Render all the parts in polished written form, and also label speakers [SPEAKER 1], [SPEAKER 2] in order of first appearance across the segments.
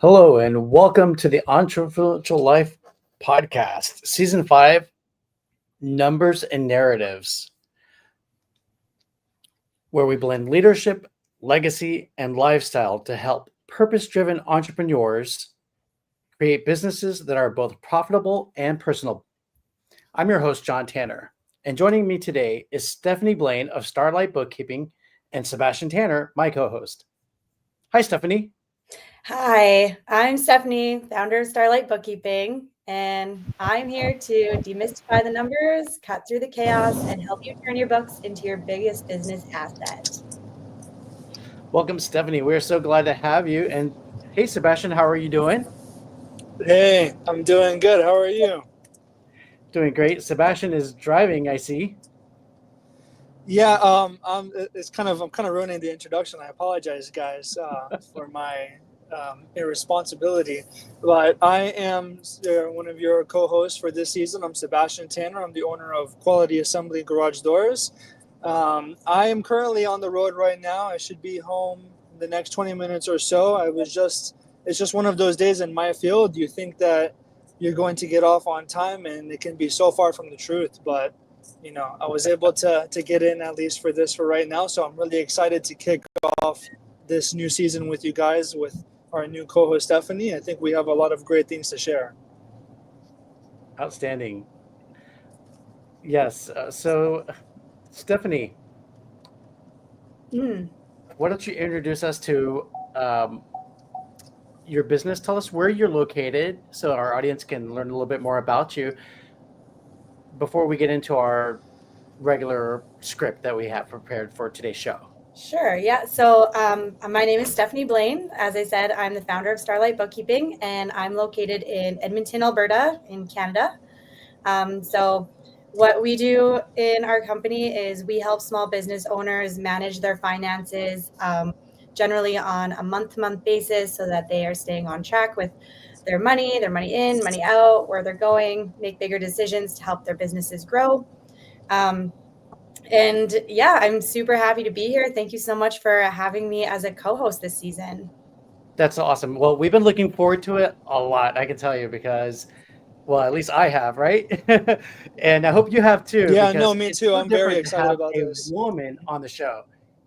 [SPEAKER 1] Hello, and welcome to the Entrefluential Life Podcast, Season 5, Numbers and Narratives, where we blend leadership, legacy, and lifestyle to help purpose-driven entrepreneurs create businesses that are both profitable and personal. I'm your host, John Tanner, and joining me today is Stephanie Blain of Starlight Bookkeeping and Sebastian Tanner, my co-host. Hi, Stephanie.
[SPEAKER 2] Hi, I'm Stephanie, founder of Starlight Bookkeeping, and I'm here to demystify the numbers, cut through the chaos, and help you turn your books into your biggest business asset.
[SPEAKER 1] Welcome, Stephanie. We're so glad to have you. And hey, Sebastian, how are you doing?
[SPEAKER 3] Hey, I'm doing good. How are you?
[SPEAKER 1] Doing great. Sebastian is driving, I see.
[SPEAKER 3] Yeah, I'm kind of ruining the introduction. I apologize, guys, for my irresponsibility. But I am one of your co-hosts for this season. I'm Sebastian Tanner. I'm the owner of Quality Assembly Garage Doors. I am currently on the road right now. I should be home in the next 20 minutes or so. It's just one of those days in my field. You think that you're going to get off on time, and it can be so far from the truth. But I was able to get in at least for right now. So I'm really excited to kick off this new season with you guys, with our new co-host, Stephanie. I think we have a lot of great things to share.
[SPEAKER 1] Outstanding. Yes. So, Stephanie, why don't you introduce us to your business? Tell us where you're located so our audience can learn a little bit more about you before we get into our regular script that we have prepared for today's show.
[SPEAKER 2] Sure, yeah. So my name is Stephanie Blain. As I said, I'm the founder of Starlight Bookkeeping, and I'm located in Edmonton, Alberta, in Canada. So what we do in our company is we help small business owners manage their finances, generally on a month-to-month basis, so that they are staying on track with their money in, money out, where they're going, make bigger decisions to help their businesses grow. And yeah, I'm super happy to be here. Thank you so much for having me as a co-host this season.
[SPEAKER 1] That's awesome. Well, we've been looking forward to it a lot, I can tell you, because, well, at least I have, right? And I hope you have too.
[SPEAKER 3] Yeah, no, me too. I'm very excited about this.
[SPEAKER 1] Woman on the show.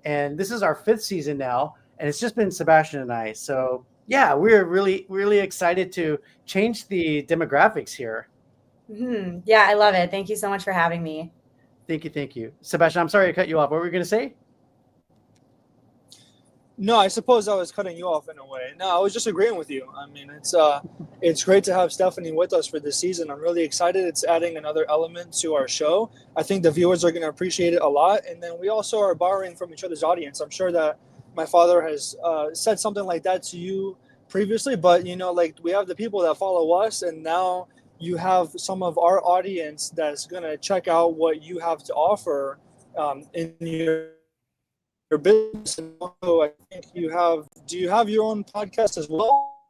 [SPEAKER 1] And this is our 5th season now, and it's just been Sebastian and I. So yeah, we're really, really excited to change the demographics here.
[SPEAKER 2] Mm-hmm. Yeah, I love it. Thank you so much for having me.
[SPEAKER 1] Thank you. Sebastian, I'm sorry I cut you off. What were you going to say?
[SPEAKER 3] No, I suppose I was cutting you off in a way. No, I was just agreeing with you. I mean, it's great to have Stephanie with us for this season. I'm really excited. It's adding another element to our show. I think the viewers are going to appreciate it a lot. And then we also are borrowing from each other's audience. I'm sure that my father has said something like that to you previously, but like we have the people that follow us, and now you have some of our audience that's going to check out what you have to offer in your business. And also, I think do you have your own podcast as well?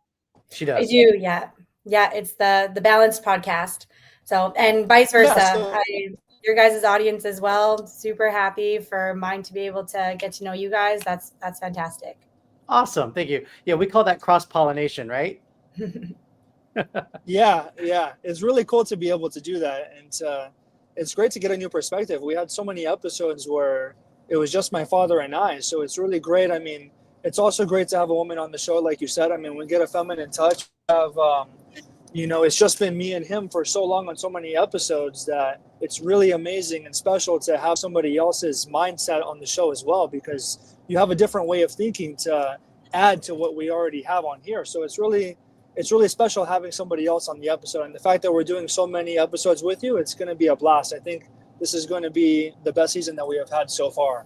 [SPEAKER 1] She does.
[SPEAKER 2] I do, yeah. Yeah, it's the Balanced podcast. So, and vice versa.
[SPEAKER 3] Yeah,
[SPEAKER 2] your guys' audience as well. Super happy for mine to be able to get to know you guys. That's fantastic.
[SPEAKER 1] Awesome. Thank you. Yeah, we call that cross-pollination, right?
[SPEAKER 3] Yeah. It's really cool to be able to do that. And it's great to get a new perspective. We had so many episodes where it was just my father and I. So it's really great. I mean, it's also great to have a woman on the show, like you said. I mean, we get a feminine touch. We have, it's just been me and him for so long on so many episodes that it's really amazing and special to have somebody else's mindset on the show as well, because you have a different way of thinking to add to what we already have on here. So it's really special having somebody else on the episode. And the fact that we're doing so many episodes with you, it's going to be a blast. I think this is going to be the best season that we have had so far.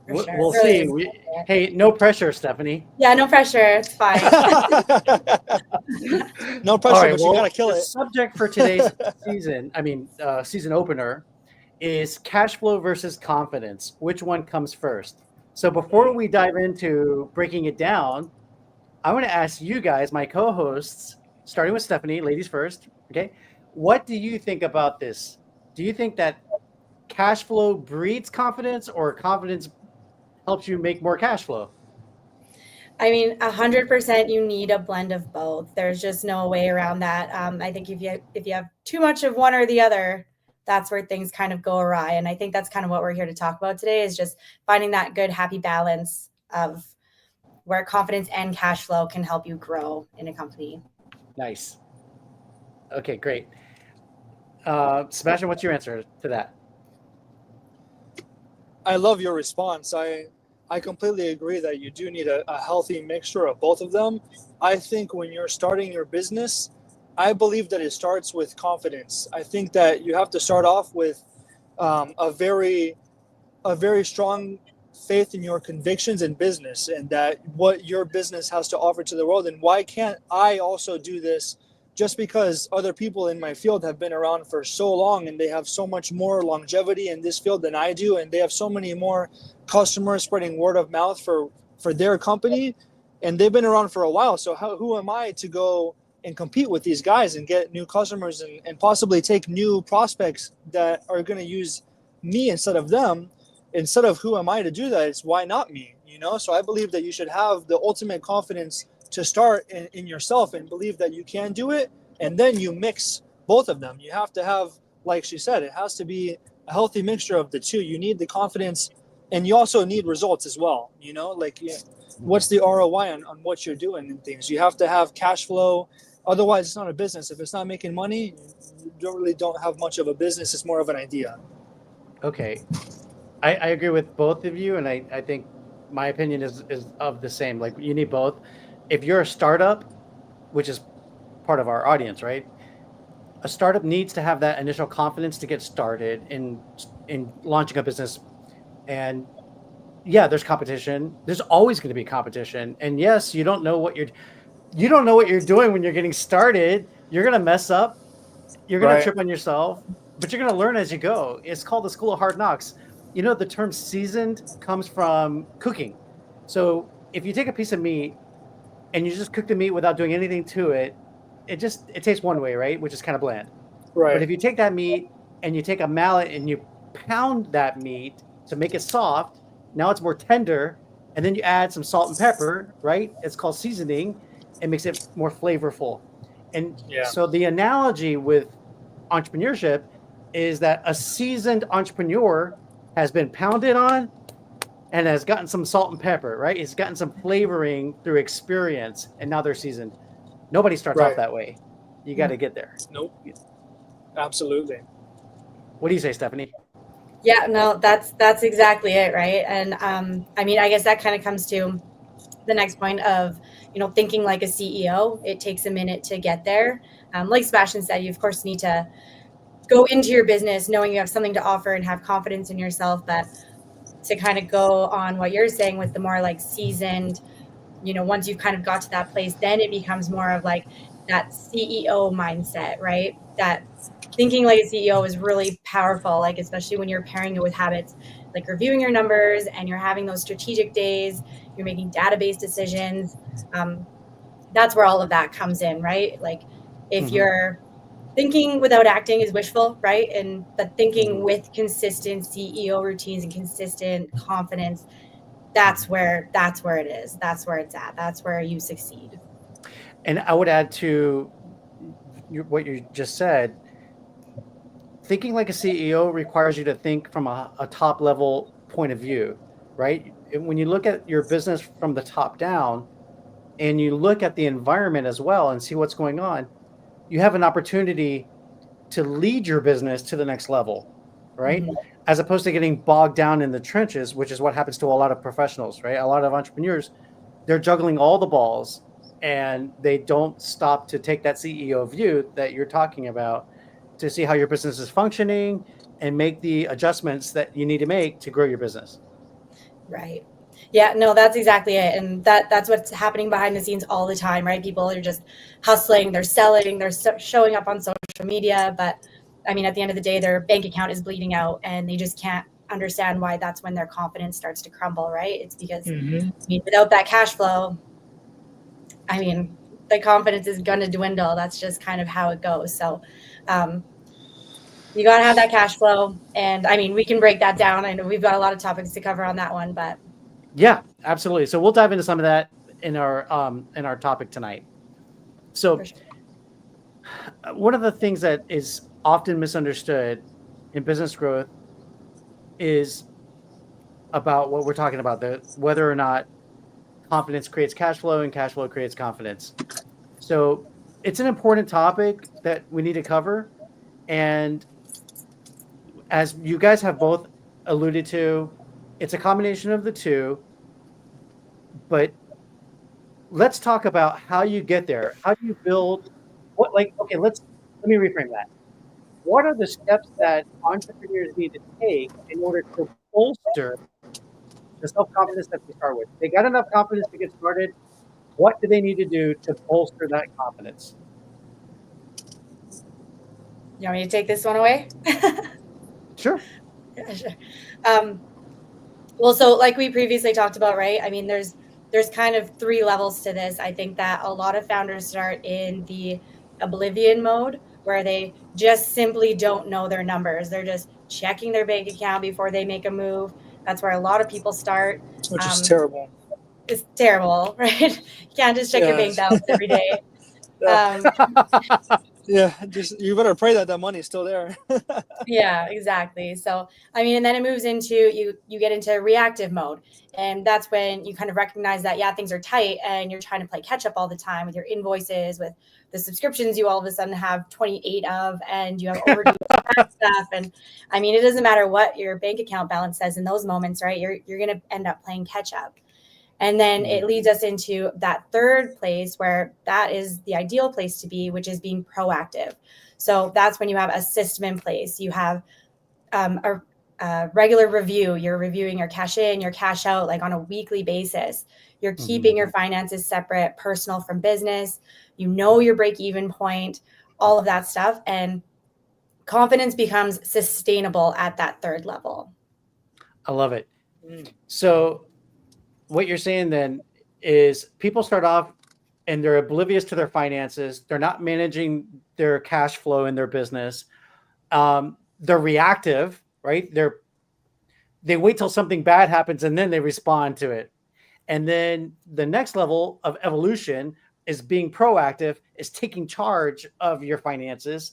[SPEAKER 2] For sure.
[SPEAKER 1] We'll
[SPEAKER 2] Really
[SPEAKER 1] see. Hey, no pressure, Stephanie.
[SPEAKER 2] Yeah, no pressure. It's fine.
[SPEAKER 3] No pressure, but you got to kill it.
[SPEAKER 1] The subject for today's season opener is cash flow versus confidence. Which one comes first? So before we dive into breaking it down, I want to ask you guys, my co-hosts, starting with Stephanie, ladies first, okay? What do you think about this? Do you think that cash flow breeds confidence, or confidence helps you make more cash flow?
[SPEAKER 2] I mean, 100% you need a blend of both. There's just no way around that. I think if you have too much of one or the other, that's where things kind of go awry. And I think that's kind of what we're here to talk about today, is just finding that good, happy balance of where confidence and cash flow can help you grow in a company.
[SPEAKER 1] Nice. Okay, great. Sebastian, what's your answer to that?
[SPEAKER 3] I love your response. I completely agree that you do need a healthy mixture of both of them. I think when you're starting your business, I believe that it starts with confidence. I think that you have to start off with a very strong faith in your convictions in business, and that what your business has to offer to the world. And why can't I also do this just because other people in my field have been around for so long and they have so much more longevity in this field than I do, and they have so many more customers spreading word of mouth for their company, and they've been around for a while. So who am I to go and compete with these guys and get new customers and possibly take new prospects that are going to use me instead of them? Instead of who am I to do that, it's why not me, So I believe that you should have the ultimate confidence to start in yourself and believe that you can do it, and then you mix both of them. You have to have, like she said, it has to be a healthy mixture of the two. You need the confidence, and you also need results as well. What's the ROI on what you're doing and things? You have to have cash flow. Otherwise, it's not a business. If it's not making money, you don't have much of a business. It's more of an idea.
[SPEAKER 1] Okay. I agree with both of you, and I think my opinion is of the same. Like, you need both. If you're a startup, which is part of our audience, right? A startup needs to have that initial confidence to get started in launching a business. And yeah, there's competition. There's always going to be competition. And yes, you don't know what you're doing when you're getting started. You're going to mess up. You're going to trip on yourself, but you're going to learn as you go. It's called the school of hard knocks. The term seasoned comes from cooking. So if you take a piece of meat and you just cook the meat without doing anything to it, it tastes one way, right? Which is kind of bland.
[SPEAKER 3] Right.
[SPEAKER 1] But if you take that meat and you take a mallet and you pound that meat to make it soft, now it's more tender, and then you add some salt and pepper, right? It's called seasoning. It makes it more flavorful. And so the analogy with entrepreneurship is that a seasoned entrepreneur has been pounded on and has gotten some salt and pepper, right? It's gotten some flavoring through experience, and now they're seasoned. Nobody starts off that way. You got to get there.
[SPEAKER 3] Nope. Absolutely.
[SPEAKER 1] What do you say, Stephanie?
[SPEAKER 2] Yeah, no, that's exactly it, right? And I mean, I guess that kind of comes to the next point of, thinking like a CEO. It takes a minute to get there. Like Sebastian said, you of course need to go into your business knowing you have something to offer and have confidence in yourself. But to kind of go on what you're saying with the more like seasoned, once you've kind of got to that place, then it becomes more of like that CEO mindset, right? That thinking like a CEO is really powerful, like especially when you're pairing it with habits, like reviewing your numbers and you're having those strategic days, you're making database decisions. That's where all of that comes in, right? Like if you're thinking without acting is wishful, right? But thinking with consistent CEO routines and consistent confidence, that's where it is. That's where it's at. That's where you succeed.
[SPEAKER 1] And I would add to what you just said, thinking like a CEO requires you to think from a top level point of view, right? When you look at your business from the top down and you look at the environment as well and see what's going on, you have an opportunity to lead your business to the next level, right? As opposed to getting bogged down in the trenches, which is what happens to a lot of professionals, right? A lot of entrepreneurs, they're juggling all the balls and they don't stop to take that CEO view that you're talking about to see how your business is functioning and make the adjustments that you need to make to grow your business.
[SPEAKER 2] Right. Yeah, no, that's exactly it. And that's what's happening behind the scenes all the time, right? People are just hustling, they're selling, they're showing up on social media. But I mean, at the end of the day, their bank account is bleeding out and they just can't understand why that's when their confidence starts to crumble, right? It's because I mean, without that cash flow, I mean, the confidence is going to dwindle. That's just kind of how it goes. So you got to have that cash flow. And I mean, we can break that down. I know we've got a lot of topics to cover on that one, but
[SPEAKER 1] yeah, absolutely. So we'll dive into some of that in our topic tonight. So
[SPEAKER 2] For sure.
[SPEAKER 1] one of the things that is often misunderstood in business growth is about what we're talking about, whether or not confidence creates cash flow and cash flow creates confidence. So it's an important topic that we need to cover. And as you guys have both alluded to, it's a combination of the two. But let's talk about how you get there. How do you build okay, let me reframe that. What are the steps that entrepreneurs need to take in order to bolster the self-confidence that they start with? They got enough confidence to get started. What do they need to do to bolster that confidence?
[SPEAKER 2] You want me to take this one away?
[SPEAKER 1] Sure.
[SPEAKER 2] Yeah, sure. Well, so like we previously talked about, right? I mean, there's kind of 3 levels to this. I think that a lot of founders start in the oblivion mode, where they just simply don't know their numbers. They're just checking their bank account before they make a move. That's where a lot of people start.
[SPEAKER 3] Which is terrible.
[SPEAKER 2] It's terrible, right? You can't just check your bank balance every day.
[SPEAKER 3] Yeah, just you better pray that money is still there.
[SPEAKER 2] Yeah, exactly. So, I mean, and then it moves into you get into reactive mode. And that's when you kind of recognize that, yeah, things are tight and you're trying to play catch up all the time with your invoices, with the subscriptions you all of a sudden have 28 of, and you have overdue stuff. And I mean, it doesn't matter what your bank account balance says in those moments, right? You're going to end up playing catch up. And then it leads us into that third place, where that is the ideal place to be, which is being proactive. So that's when you have a system in place. You have a regular review. You're reviewing your cash in, your cash out, like on a weekly basis. You're keeping your finances separate, personal from business. You know your break-even point, all of that stuff. And confidence becomes sustainable at that third level.
[SPEAKER 1] I love it. So what you're saying then is people start off and they're oblivious to their finances. They're not managing their cash flow in their business. They're reactive, right? They wait till something bad happens and then they respond to it. And then the next level of evolution is being proactive, is taking charge of your finances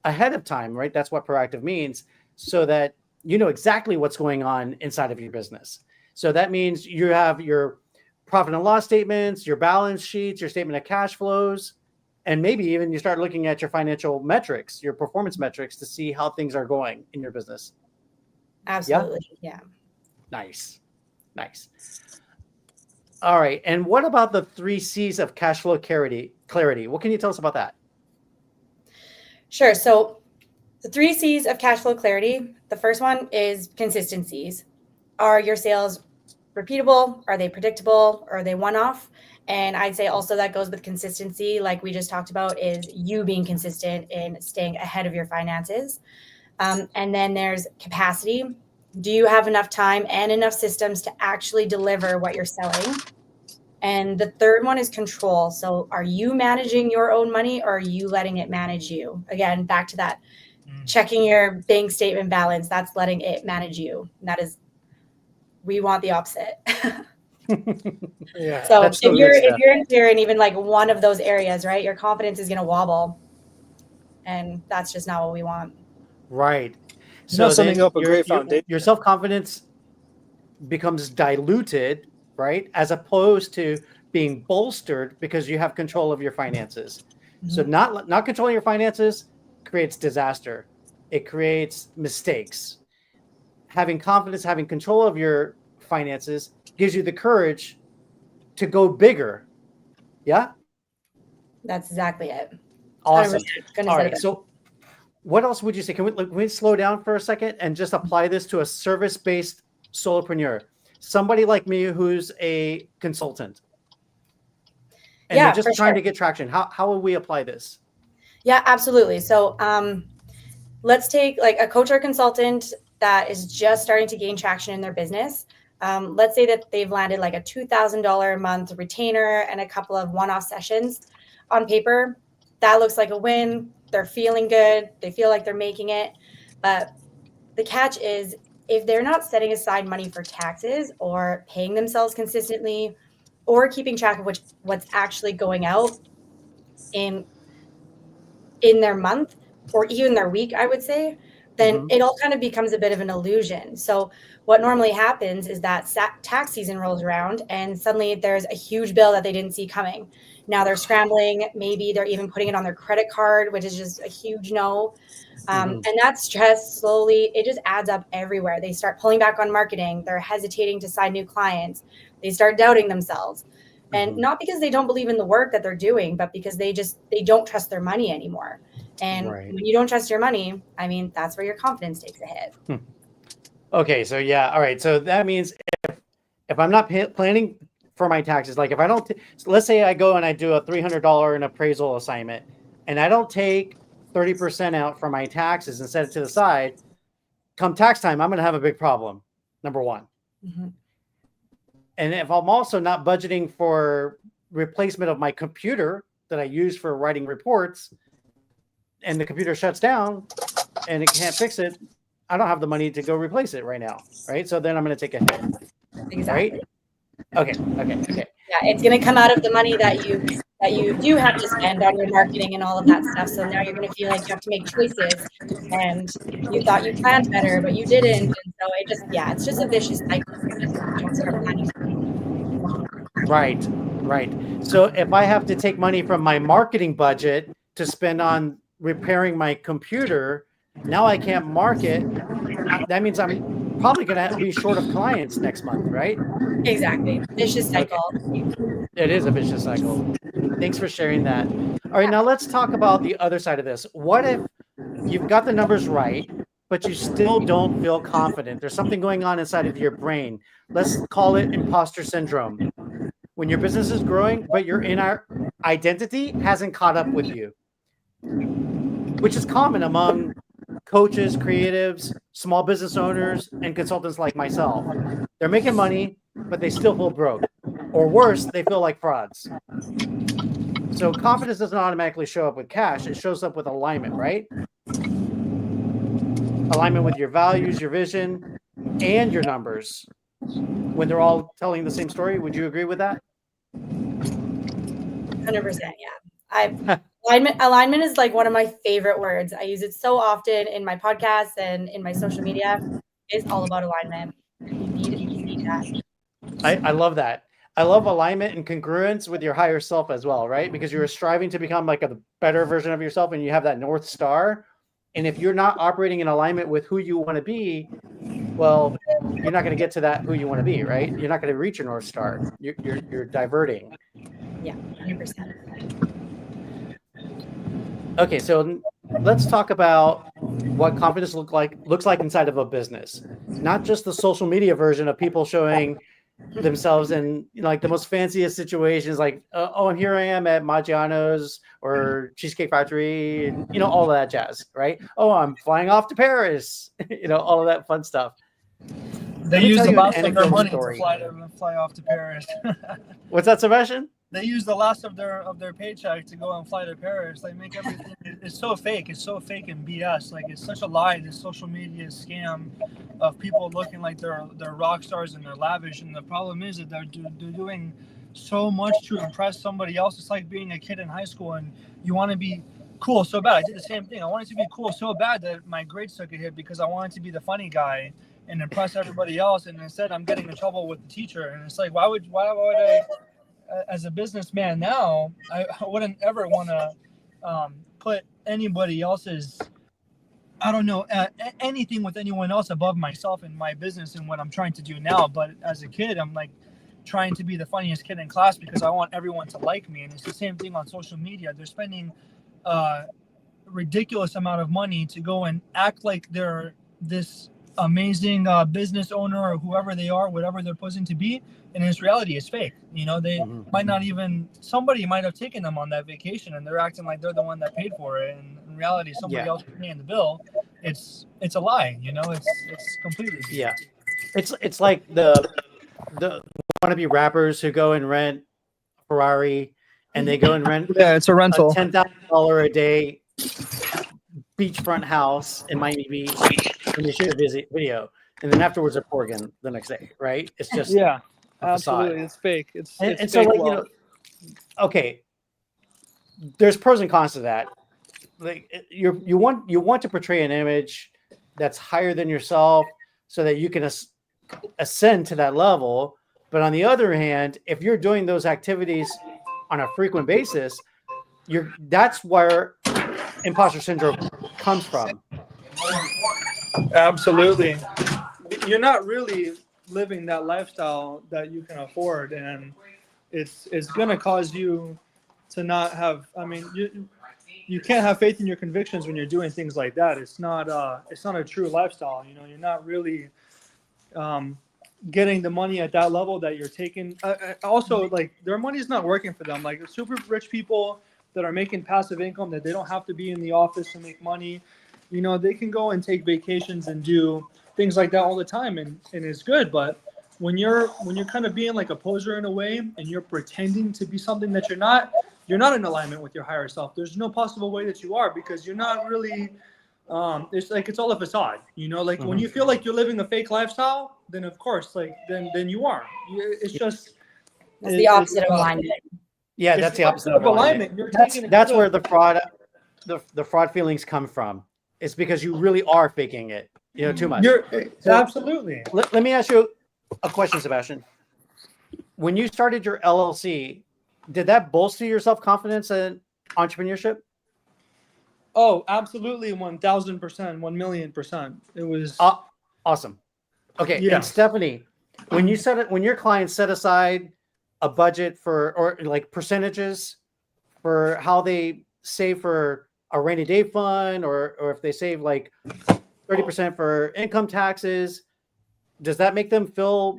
[SPEAKER 1] ahead of time, right? That's what proactive means, so that you know exactly what's going on inside of your business. So that means you have your profit and loss statements, your balance sheets, your statement of cash flows, and maybe even you start looking at your financial metrics, your performance metrics, to see how things are going in your business.
[SPEAKER 2] Absolutely. Yeah.
[SPEAKER 1] Nice. All right. And what about the 3 C's of cash flow clarity? What can you tell us about that?
[SPEAKER 2] Sure. So the 3 C's of cash flow clarity, the first one is consistencies. Are your sales repeatable? Are they predictable? Are they one-off? And I'd say also that goes with consistency, like we just talked about, is you being consistent in staying ahead of your finances. And then there's capacity. Do you have enough time and enough systems to actually deliver what you're selling? And the third one is control. So are you managing your own money, or are you letting it manage you? Again, back to that, checking your bank statement balance, that's letting it manage you. And that is, we want the opposite.
[SPEAKER 3] Yeah.
[SPEAKER 2] So
[SPEAKER 1] That's
[SPEAKER 2] if
[SPEAKER 1] so
[SPEAKER 2] you're
[SPEAKER 1] good stuff.
[SPEAKER 2] unclear in even like one of those areas, right, your confidence is going to wobble, and that's just not what we want.
[SPEAKER 1] Right.
[SPEAKER 3] So
[SPEAKER 1] So
[SPEAKER 3] summing
[SPEAKER 1] then
[SPEAKER 3] up a great foundation.
[SPEAKER 1] your self-confidence becomes diluted, right? As opposed to being bolstered because you have control of your finances. So not controlling your finances creates disaster. It creates mistakes. Having confidence, having control of your finances gives you the courage to go bigger. Yeah?
[SPEAKER 2] That's exactly it.
[SPEAKER 1] Awesome.
[SPEAKER 2] 100%.
[SPEAKER 1] All right. So what else would you say? Can we slow down for a second and just apply this to a service-based solopreneur? Somebody like me who's a consultant. And
[SPEAKER 2] Yeah,
[SPEAKER 1] they're just trying to get traction. How will we apply this?
[SPEAKER 2] Yeah, absolutely. So let's take like a coach or consultant that is just starting to gain traction in their business. Let's say that they've landed like a $2,000 a month retainer and a couple of one-off sessions. On paper, that looks like a win. They're feeling good. They feel like they're making it. But the catch is, if they're not setting aside money for taxes or paying themselves consistently, or keeping track of what's actually going out in their month or even their week, I would say, then it all kind of becomes a bit of an illusion. So what normally happens is that tax season rolls around and suddenly there's a huge bill that they didn't see coming. Now they're scrambling. Maybe they're even putting it on their credit card, which is just a huge no. And that stress slowly, it just adds up everywhere. They start pulling back on marketing. They're hesitating to sign new clients. They start doubting themselves. And not because they don't believe in the work that they're doing, but because they don't trust their money anymore. And when you don't trust your money, I mean, that's where your confidence takes a hit.
[SPEAKER 1] Okay. So yeah. All right. So that means if I'm not planning for my taxes, like if I don't, so let's say I go and I do a $300 an appraisal assignment and I don't take 30% out for my taxes and set it to the side, come tax time, I'm going to have a big problem. Number one. And if I'm also not budgeting for replacement of my computer that I use for writing reports, and the computer shuts down and it can't fix it, I don't have the money to go replace it right now. Right. So then I'm going to take a hit.
[SPEAKER 2] Exactly.
[SPEAKER 1] Right? Okay.
[SPEAKER 2] Yeah. It's going to come out of the money that you do have to spend on your marketing and all of that stuff. So now you're going to feel like you have to make choices and you thought you planned better, but you didn't. And so it's just a vicious cycle.
[SPEAKER 1] Right. So if I have to take money from my marketing budget to spend on repairing my computer, now I can't market. That means I'm probably going to be short of clients next month, right?
[SPEAKER 2] Exactly. Vicious cycle.
[SPEAKER 1] Okay. It is a vicious cycle. Thanks for sharing that. All right, now let's talk about the other side of this. What if you've got the numbers right, but you still don't feel confident? There's something going on inside of your brain. Let's call it imposter syndrome. When your business is growing, but your inner identity hasn't caught up with you, which is common among coaches, creatives, small business owners, and consultants like myself. They're making money, but they still feel broke. Or worse, they feel like frauds. So confidence doesn't automatically show up with cash. It shows up with alignment, right? Alignment with your values, your vision, and your numbers. When they're all telling the same story, would you agree with that?
[SPEAKER 2] 100%, yeah. Alignment is like one of my favorite words. I use it so often in my podcasts and in my social media. It's all about alignment. You need that.
[SPEAKER 1] I love that. I love alignment and congruence with your higher self as well, right? Because you're striving to become like a better version of yourself and you have that North Star. And if you're not operating in alignment with who you want to be, well, you're not going to get to that who you want to be, right? You're not going to reach your North Star. You're diverting.
[SPEAKER 2] Yeah, 100%.
[SPEAKER 1] Okay, so let's talk about what confidence looks like inside of a business. Not just the social media version of people showing themselves in like the most fanciest situations, like and here I am at Maggiano's or Cheesecake Factory, and all of that jazz, right? Oh, I'm flying off to Paris, all of that fun stuff.
[SPEAKER 3] They use the last of their money to fly off to Paris.
[SPEAKER 1] What's that, Sebastian?
[SPEAKER 3] They use the last of their paycheck to go and fly to Paris. They make everything. It's so fake. It's so fake and BS. Like it's such a lie. This social media scam of people looking like they're rock stars and they're lavish. And the problem is that they're doing so much to impress somebody else. It's like being a kid in high school and you want to be cool so bad. I did the same thing. I wanted to be cool so bad that my grades took a hit because I wanted to be the funny guy and impress everybody else. And instead, I'm getting in trouble with the teacher. And it's like, why would I? As a businessman now, I wouldn't ever want to put anybody else's, anything with anyone else above myself and my business and what I'm trying to do now. But as a kid, I'm like trying to be the funniest kid in class because I want everyone to like me. And it's the same thing on social media. They're spending a ridiculous amount of money to go and act like they're this amazing business owner or whoever they are, whatever they're posing to be. And in reality, it's fake. They might not even, somebody might have taken them on that vacation and they're acting like they're the one that paid for it. And in reality, somebody else is paying the bill. It's a lie, it's completely.
[SPEAKER 1] Yeah. It's like the wannabe rappers who go and rent a Ferrari and they go and rent
[SPEAKER 3] it's a rental,
[SPEAKER 1] $10,000 a day beachfront house in Miami Beach and they shoot a video. And then afterwards they're poor again the next day, right? It's just
[SPEAKER 3] Absolutely, it's fake. It's
[SPEAKER 1] And so,
[SPEAKER 3] fake
[SPEAKER 1] like,
[SPEAKER 3] wealth.
[SPEAKER 1] okay, there's pros and cons to that. Like, you want to portray an image that's higher than yourself so that you can ascend to that level. But on the other hand, if you're doing those activities on a frequent basis, that's where imposter syndrome comes from.
[SPEAKER 3] Absolutely, you're not really living that lifestyle that you can afford, and it's going to cause you to not have. I mean, you can't have faith in your convictions when you're doing things like that. It's not a true lifestyle. You're not really getting the money at that level that you're taking. Also, like, their money's not working for them. Like, super rich people that are making passive income, that they don't have to be in the office to make money. They can go and take vacations and do things like that all the time, and it's good. But when you're kind of being like a poser in a way, and you're pretending to be something that you're not in alignment with your higher self. There's no possible way that you are, because you're not really. It's like it's all a facade. Like, when you feel like you're living a fake lifestyle, then of course, like then you are. It's just
[SPEAKER 2] That's the opposite of alignment.
[SPEAKER 1] Yeah, that's the opposite of alignment. That's where the fraud feelings come from. It's because you really are faking it, too much.
[SPEAKER 3] Absolutely.
[SPEAKER 1] Let me ask you a question, Sebastian. When you started your LLC, did that bolster your self-confidence and entrepreneurship?
[SPEAKER 3] Oh, absolutely, 1,000%, 1,000,000%. It was
[SPEAKER 1] awesome. Okay,
[SPEAKER 3] yeah.
[SPEAKER 1] And Stephanie, when your clients set aside a budget or like percentages for how they save for a rainy day fund, or if they save like 30% for income taxes, does that make them feel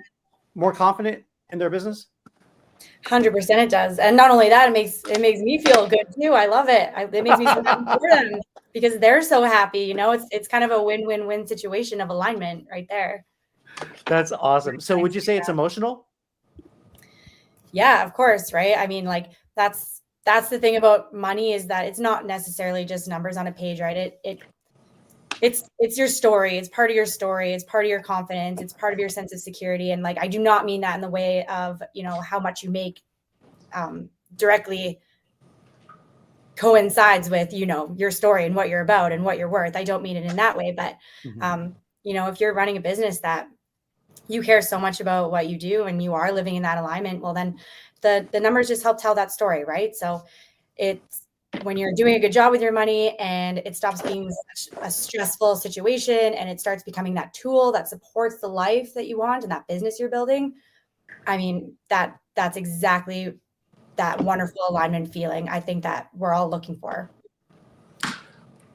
[SPEAKER 1] more confident in their business?
[SPEAKER 2] 100% it does. And not only that, it makes me feel good too. I love it. It makes me feel happy for them because they're so happy. It's kind of a win-win-win situation of alignment right there.
[SPEAKER 1] That's awesome. So would you say it's emotional?
[SPEAKER 2] Yeah, of course. Right. I mean, like, that's the thing about money, is that it's not necessarily just numbers on a page, right? It's your story. It's part of your story. It's part of your confidence. It's part of your sense of security. And, like, I do not mean that in the way of, how much you make directly coincides with, your story and what you're about and what you're worth. I don't mean it in that way. But, if you're running a business that you care so much about what you do and you are living in that alignment, well, then the numbers just help tell that story, right? So it's when you're doing a good job with your money and it stops being such a stressful situation and it starts becoming that tool that supports the life that you want and that business you're building. I mean, that's exactly that wonderful alignment feeling I think that we're all looking for.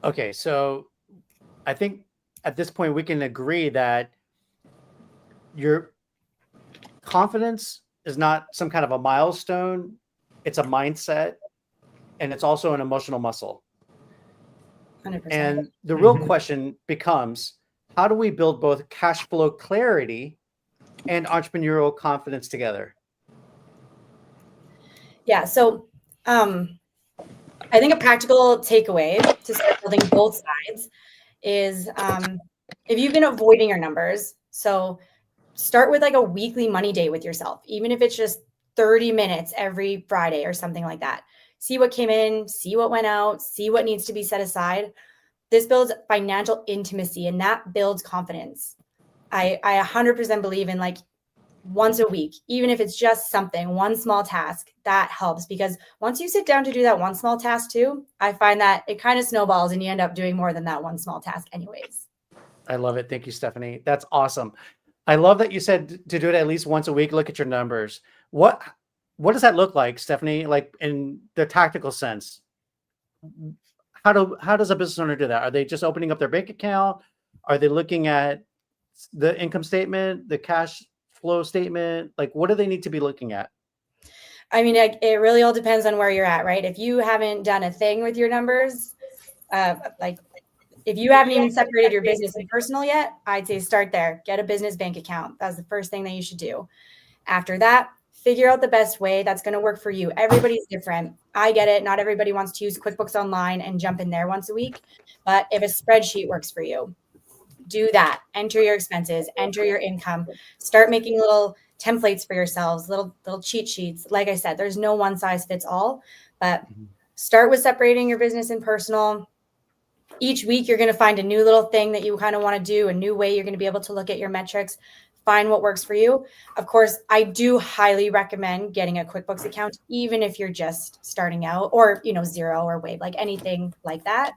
[SPEAKER 1] Okay, so I think at this point we can agree that your confidence is not some kind of a milestone. It's a mindset, and it's also an emotional muscle.
[SPEAKER 2] 100%.
[SPEAKER 1] And the real question becomes, how do we build both cash flow clarity and entrepreneurial confidence together?
[SPEAKER 2] Yeah. So I think a practical takeaway to start building both sides is if you've been avoiding your numbers, so start with like a weekly money date with yourself, even if it's just 30 minutes every Friday or something like that. See what came in, see what went out, see what needs to be set aside. This builds financial intimacy and that builds confidence. I 100% believe in, like, once a week, even if it's just something, one small task, that helps, because once you sit down to do that one small task too, I find that it kind of snowballs and you end up doing more than that one small task anyways.
[SPEAKER 1] I love it. Thank you, Stephanie. That's awesome. I love that you said to do it at least once a week. Look at your numbers. What does that look like, Stephanie? Like, in the tactical sense, how does a business owner do that? Are they just opening up their bank account? Are they looking at the income statement, the cash flow statement? Like, what do they need to be looking at?
[SPEAKER 2] I mean, it really all depends on where you're at, right? If you haven't done a thing with your numbers, like, if you haven't even separated your business and personal yet, I'd say start there. Get a business bank account. That's the first thing that you should do. After that, figure out the best way that's going to work for you. Everybody's different. I get it. Not everybody wants to use QuickBooks Online and jump in there once a week. But if a spreadsheet works for you, do that. Enter your expenses, enter your income, start making little templates for yourselves, little cheat sheets. Like I said, there's no one size fits all, but start with separating your business and personal. Each week, you're going to find a new little thing that you kind of want to do, a new way you're going to be able to look at your metrics, find what works for you. Of course, I do highly recommend getting a QuickBooks account, even if you're just starting out, or, Xero or Wave, like anything like that.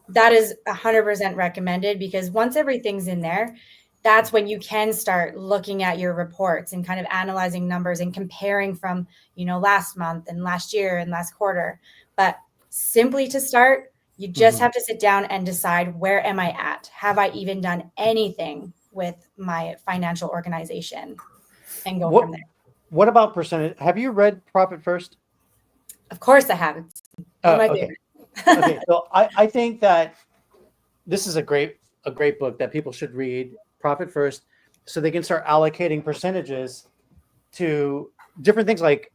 [SPEAKER 2] That is 100% recommended, because once everything's in there, that's when you can start looking at your reports and kind of analyzing numbers and comparing from, last month and last year and last quarter. But simply to start, you just have to sit down and decide, where am I at? Have I even done anything with my financial organization? And go from there.
[SPEAKER 1] What about percentage? Have you read Profit First?
[SPEAKER 2] Of course I have. It's one of my
[SPEAKER 1] okay.
[SPEAKER 2] favorite.
[SPEAKER 1] Okay, so I think that this is a great book that people should read, Profit First, so they can start allocating percentages to different things, like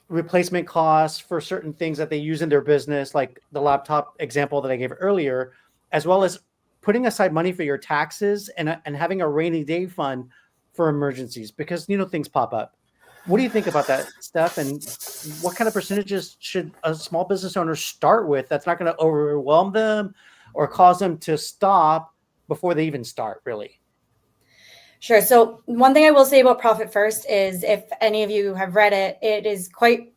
[SPEAKER 1] replacement costs for certain things that they use in their business, like the laptop example that I gave earlier, as well as putting aside money for your taxes and having a rainy day fund for emergencies, because things pop up. What do you think about that, Steph? And what kind of percentages should a small business owner start with that's not going to overwhelm them or cause them to stop before they even start, really?
[SPEAKER 2] Sure. So one thing I will say about Profit First is, if any of you have read it, it is quite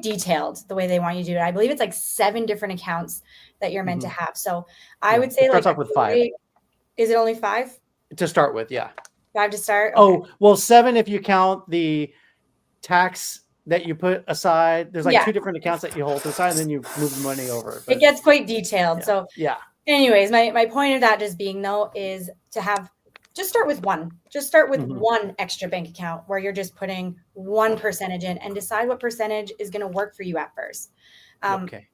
[SPEAKER 2] detailed the way they want you to do it. I believe it's like 7 different accounts that you're meant to have. So I would say,
[SPEAKER 1] it starts off with 5.
[SPEAKER 2] Is it only 5?
[SPEAKER 1] To start with, yeah.
[SPEAKER 2] 5 to start? Okay.
[SPEAKER 1] Oh, well, 7 if you count the tax that you put aside. There's like 2 different accounts that you hold to the side, and then you move the money over.
[SPEAKER 2] It gets quite detailed.
[SPEAKER 1] Yeah.
[SPEAKER 2] So
[SPEAKER 1] yeah.
[SPEAKER 2] Anyways, my point of that just being, though, is to just start with one. Just start with one extra bank account where you're just putting 1 percentage in, and decide what percentage is going to work for you at first.
[SPEAKER 1] Okay.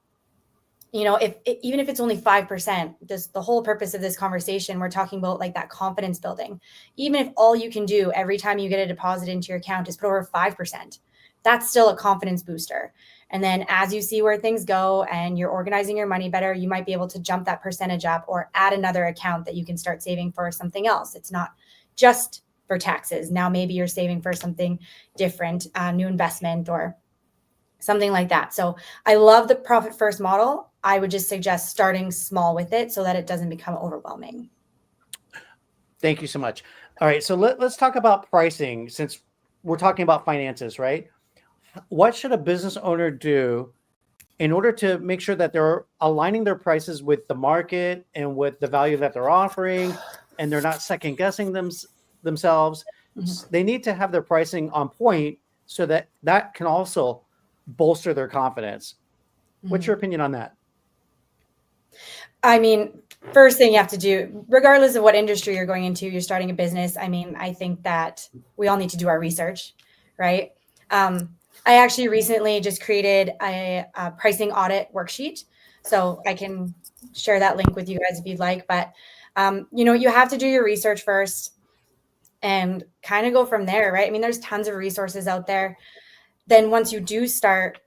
[SPEAKER 2] Even if it's only 5%, the whole purpose of this conversation, we're talking about like that confidence building. Even if all you can do every time you get a deposit into your account is put over 5%, that's still a confidence booster. And then as you see where things go and you're organizing your money better, you might be able to jump that percentage up, or add another account that you can start saving for something else. It's not just for taxes. Now maybe you're saving for something different, new investment or something like that. So I love the Profit First model. I would just suggest starting small with it so that it doesn't become overwhelming.
[SPEAKER 1] Thank you so much. All right, so let's talk about pricing, since we're talking about finances, right? What should a business owner do in order to make sure that they're aligning their prices with the market and with the value that they're offering, and they're not second guessing themselves? They need to have their pricing on point so that can also bolster their confidence. What's your opinion on that?
[SPEAKER 2] I mean, first thing you have to do, regardless of what industry you're going into, you're starting a business. I mean, I think that we all need to do our research, right? I actually recently just created a pricing audit worksheet, so I can share that link with you guys if you'd like. But, you have to do your research first and kind of go from there, right? I mean, there's tons of resources out there. Then once you do start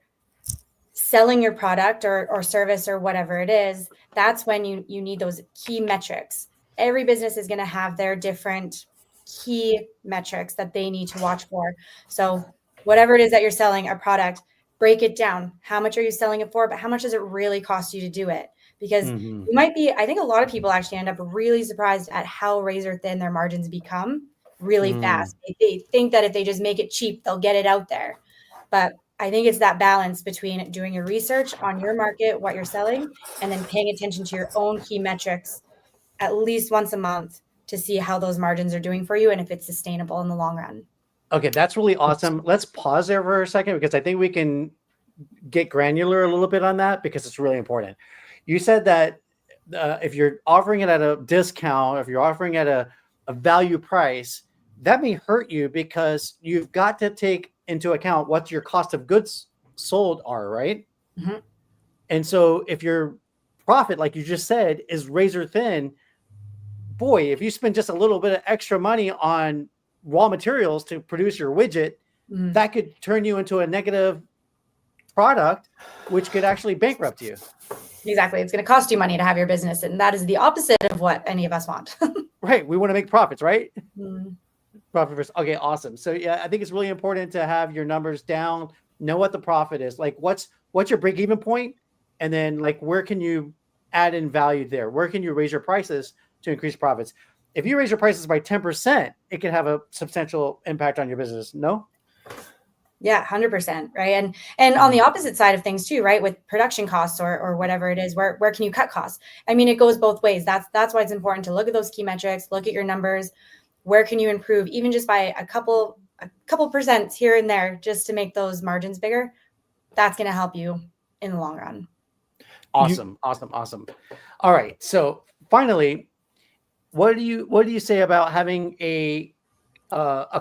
[SPEAKER 2] selling your product or service or whatever it is, that's when you need those key metrics. Every business is going to have their different key metrics that they need to watch for. So whatever it is that you're selling, a product, break it down. How much are you selling it for? But how much does it really cost you to do it? Because you might be, I think a lot of people actually end up really surprised at how razor thin their margins become really fast. They think that if they just make it cheap, they'll get it out there. But I think it's that balance between doing your research on your market, what you're selling, and then paying attention to your own key metrics at least once a month to see how those margins are doing for you and if it's sustainable in the long run.
[SPEAKER 1] Okay, that's really awesome. Let's pause there for a second, because I think we can get granular a little bit on that, because it's really important. You said that if you're offering it at a discount, if you're offering at a value price, that may hurt you, because you've got to take into account what your cost of goods sold are, right? And so if your profit, like you just said, is razor thin, boy, if you spend just a little bit of extra money on raw materials to produce your widget, that could turn you into a negative product, which could actually bankrupt you.
[SPEAKER 2] Exactly. It's going to cost you money to have your business. And that is the opposite of what any of us want.
[SPEAKER 1] Right. We want to make profits, right?
[SPEAKER 2] Mm.
[SPEAKER 1] Profit first. Okay, awesome. So yeah, I think it's really important to have your numbers down, know what the profit is. Like what's your break-even point? And then like where can you add in value there? Where can you raise your prices to increase profits? If you raise your prices by 10%, it can have a substantial impact on your business. No?
[SPEAKER 2] Yeah, 100%. Right. And on the opposite side of things too, right? With production costs or whatever it is, where can you cut costs? I mean, it goes both ways. That's why it's important to look at those key metrics, look at your numbers. Where can you improve even just by a couple percent here and there just to make those margins bigger? That's going to help you in the long run.
[SPEAKER 1] Awesome. All right. So finally, what do you say about having a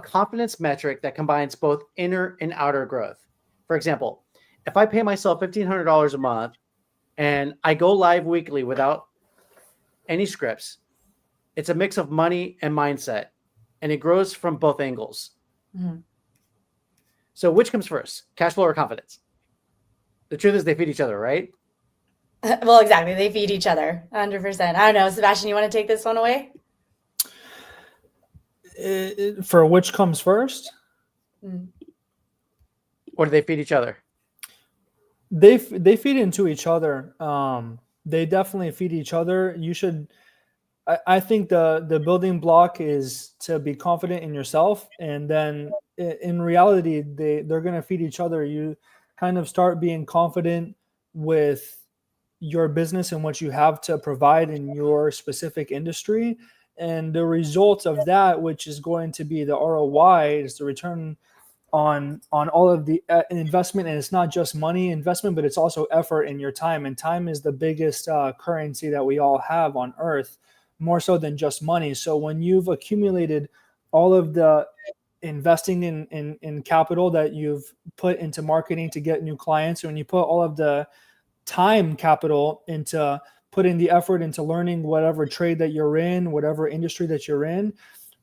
[SPEAKER 1] confidence metric that combines both inner and outer growth? For example, if I pay myself $1,500 a month and I go live weekly without any scripts, it's a mix of money and mindset, and it grows from both angles.
[SPEAKER 2] Mm-hmm.
[SPEAKER 1] So which comes first, cash flow or confidence? The truth is they feed each other, right?
[SPEAKER 2] Well, exactly. They feed each other 100%. I don't know. Sebastian, you want to take this one away?
[SPEAKER 3] For which comes first?
[SPEAKER 1] Or do they feed each other?
[SPEAKER 3] They feed into each other. They definitely feed each other. You should. I think the building block is to be confident in yourself, and then in reality, they're going to feed each other. You kind of start being confident with your business and what you have to provide in your specific industry, and the result of that, which is going to be the ROI, is the return on all of the investment. And it's not just money investment, but it's also effort in your time, and time is the biggest currency that we all have on earth, more so than just money. So when you've accumulated all of the investing in capital that you've put into marketing to get new clients, when you put all of the time capital into putting the effort into learning whatever trade that you're in, whatever industry that you're in,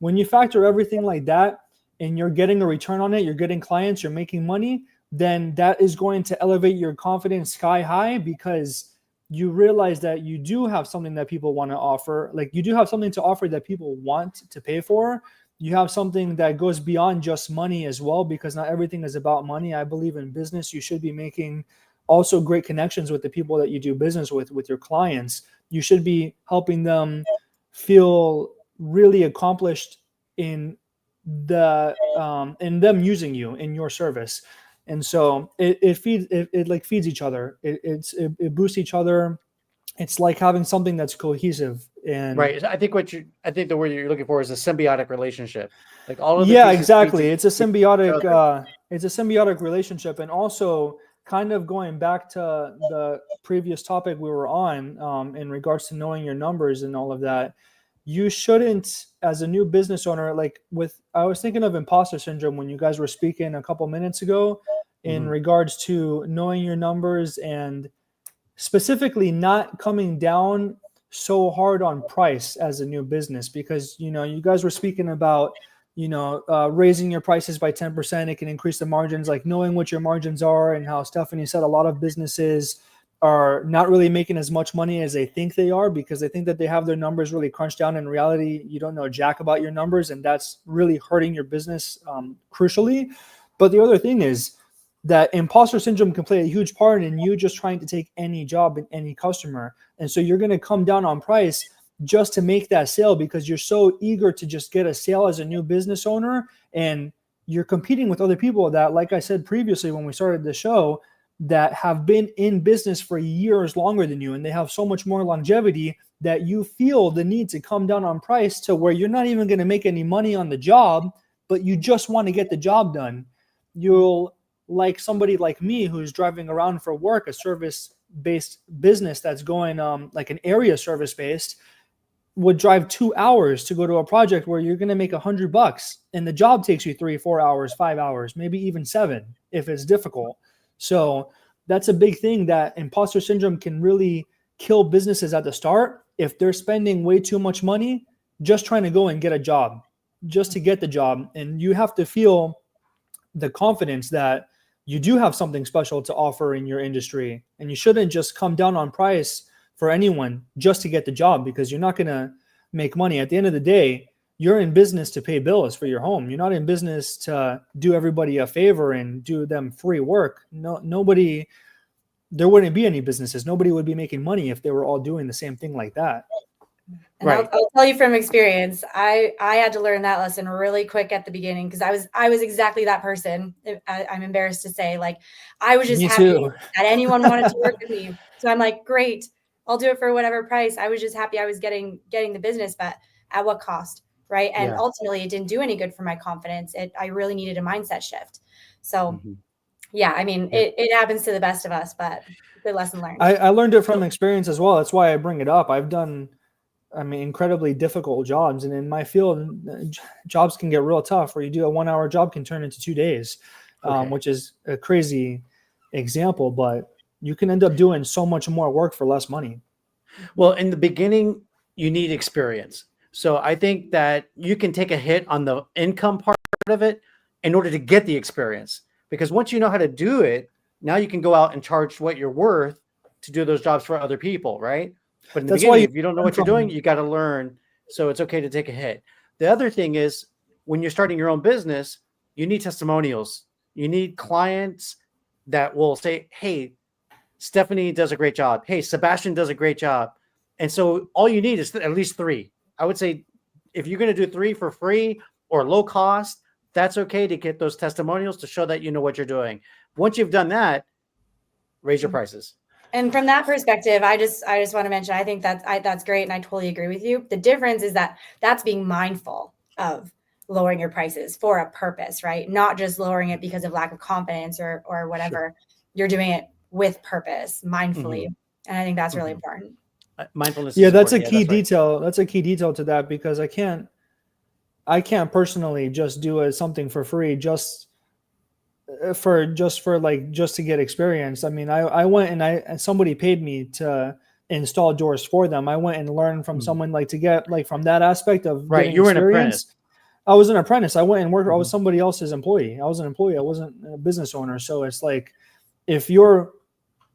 [SPEAKER 3] when you factor everything like that and you're getting a return on it, you're getting clients, you're making money, then that is going to elevate your confidence sky high, because you realize that you do have something that people want to offer. Like you do have something to offer that people want to pay for. You have something that goes beyond just money as well, because not everything is about money. I believe in business, you should be making also great connections with the people that you do business with your clients. You should be helping them feel really accomplished in them using you in your service. And so it feeds each other. It boosts each other. It's like having something that's cohesive. And
[SPEAKER 1] right. I think the word you're looking for is a symbiotic relationship. Like all of
[SPEAKER 3] exactly. It's a symbiotic relationship. And also kind of going back to the previous topic we were on, in regards to knowing your numbers and all of that, you shouldn't, as a new business owner, I was thinking of imposter syndrome when you guys were speaking a couple minutes ago in regards to knowing your numbers and specifically not coming down so hard on price as a new business, because, you guys were speaking about, raising your prices by 10%, it can increase the margins, like knowing what your margins are, and how Stephanie said a lot of businesses are not really making as much money as they think they are, because they think that they have their numbers really crunched down. In reality, you don't know jack about your numbers, and that's really hurting your business crucially. But the other thing is that imposter syndrome can play a huge part in you just trying to take any job and any customer. And so you're going to come down on price just to make that sale, because you're so eager to just get a sale as a new business owner. And you're competing with other people that, like I said previously when we started the show, that have been in business for years longer than you, and they have so much more longevity that you feel the need to come down on price to where you're not even going to make any money on the job, but you just want to get the job done. You'll, like somebody like me who's driving around for work, a service-based business that's going like an area service-based, would drive 2 hours to go to a project where you're going to make $100, and the job takes you 3, 4 hours, 5 hours, maybe even 7 if it's difficult. So that's a big thing, that imposter syndrome can really kill businesses at the start if they're spending way too much money just trying to go and get a job, just to get the job. And you have to feel the confidence that you do have something special to offer in your industry, and you shouldn't just come down on price for anyone just to get the job, because you're not going to make money. At the end of the day, you're in business to pay bills for your home. You're not in business to do everybody a favor and do them free work. Nobody, there wouldn't be any businesses. Nobody would be making money if they were all doing the same thing like that.
[SPEAKER 2] And right. I'll tell you from experience, I had to learn that lesson really quick at the beginning, because I was exactly that person. I'm embarrassed to say, like, I was just happy that anyone wanted to work with me. So I'm like, great, I'll do it for whatever price. I was just happy I was getting the business, but at what cost, right? And ultimately, it didn't do any good for my confidence. I really needed a mindset shift. So yeah, I mean, it happens to the best of us, but good lesson learned.
[SPEAKER 3] I learned it from experience as well. That's why I bring it up. I've done, incredibly difficult jobs. And in my field, jobs can get real tough, where you do a 1 hour job can turn into 2 days, which is a crazy example, but you can end up doing so much more work for less money.
[SPEAKER 1] Well, in the beginning, you need experience. So I think that you can take a hit on the income part of it in order to get the experience, because once you know how to do it, now you can go out and charge what you're worth to do those jobs for other people, right? But in the beginning, if you don't know what you're doing, you got to learn. So it's okay to take a hit. The other thing is, when you're starting your own business, you need testimonials. You need clients that will say, hey, Stephanie does a great job. Hey, Sebastian does a great job. And so all you need is at least 3. I would say if you're going to do 3 for free or low cost, that's okay to get those testimonials to show that you know what you're doing. Once you've done that, raise your prices.
[SPEAKER 2] And from that perspective, I just want to mention, I think that's great. And I totally agree with you. The difference is that that's being mindful of lowering your prices for a purpose, right? Not just lowering it because of lack of confidence or whatever. Sure. You're doing it with purpose, mindfully. And I think that's really important.
[SPEAKER 1] Mindfulness.
[SPEAKER 3] Yeah, that's a key detail. That's a key detail to that, because I can't personally just do something for free just to get experience. I mean, I went and somebody paid me to install doors for them. I went and learned from someone, like, to get, like, from that aspect of
[SPEAKER 1] right. You were an apprentice.
[SPEAKER 3] I was an apprentice. I went and worked. I was somebody else's employee. I was an employee. I wasn't a business owner. So it's like, if you're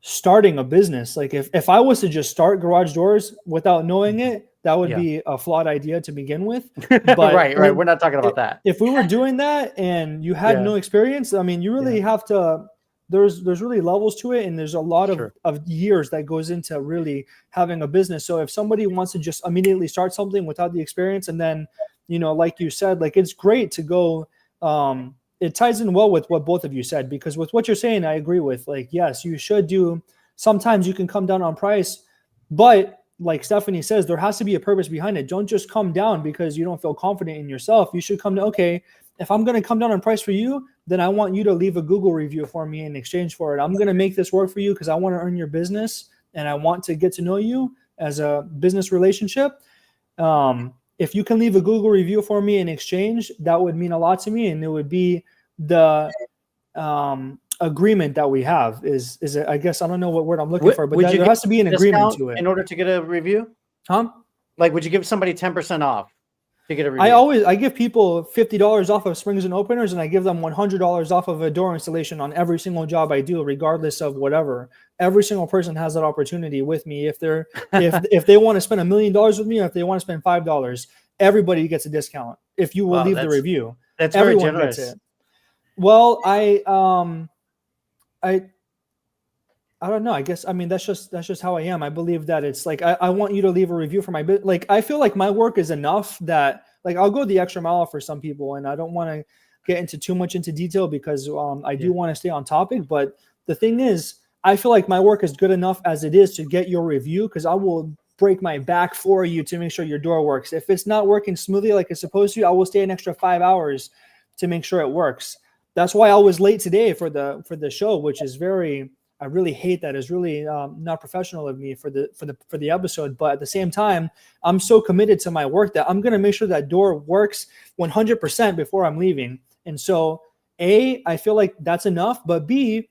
[SPEAKER 3] starting a business, like if I was to just start garage doors without knowing it, that would be a flawed idea to begin with. But
[SPEAKER 1] right. We're not talking about that.
[SPEAKER 3] If we were doing that and you had no experience, I mean, you really have to, there's really levels to it. And there's a lot of years that goes into really having a business. So if somebody wants to just immediately start something without the experience, and then, like you said, like, it's great to go, it ties in well with what both of you said, because with what you're saying, I agree with, like, yes, you should do, sometimes you can come down on price, but like Stephanie says, there has to be a purpose behind it. Don't just come down because you don't feel confident in yourself. You should come to, okay, if I'm going to come down on price for you, then I want you to leave a Google review for me in exchange for it. I'm going to make this work for you because I want to earn your business and I want to get to know you as a business relationship. If you can leave a Google review for me in exchange, that would mean a lot to me. And it would be the agreement that we have is it, I guess, I don't know what word I'm looking for, but there has to be an agreement to it
[SPEAKER 1] in order to get a review. Like, would you give somebody 10% off to get a review? I give people $50 off of springs and openers, and I give them $100 off of a door installation on every single job I do, regardless of whatever. Every single person has that opportunity with me. If they want to spend $1 million with me, or if they want to spend $5, everybody gets a discount if you will leave the review. That's everyone very generous.
[SPEAKER 3] Gets it. Well, I don't know. I guess, I mean, that's just how I am. I believe that it's like, I want you to leave a review for my bit. Like, I feel like my work is enough that, like, I'll go the extra mile for some people, and I don't want to get into too much into detail because I do want to stay on topic. But the thing is, I feel like my work is good enough as it is to get your review, because I will break my back for you to make sure your door works. If it's not working smoothly like it's supposed to, I will stay an extra 5 hours to make sure it works. That's why I was late today for the show, which is I really hate that. It's really not professional of me for the episode. But at the same time, I'm so committed to my work that I'm going to make sure that door works 100% before I'm leaving. And so A, I feel like that's enough, but B,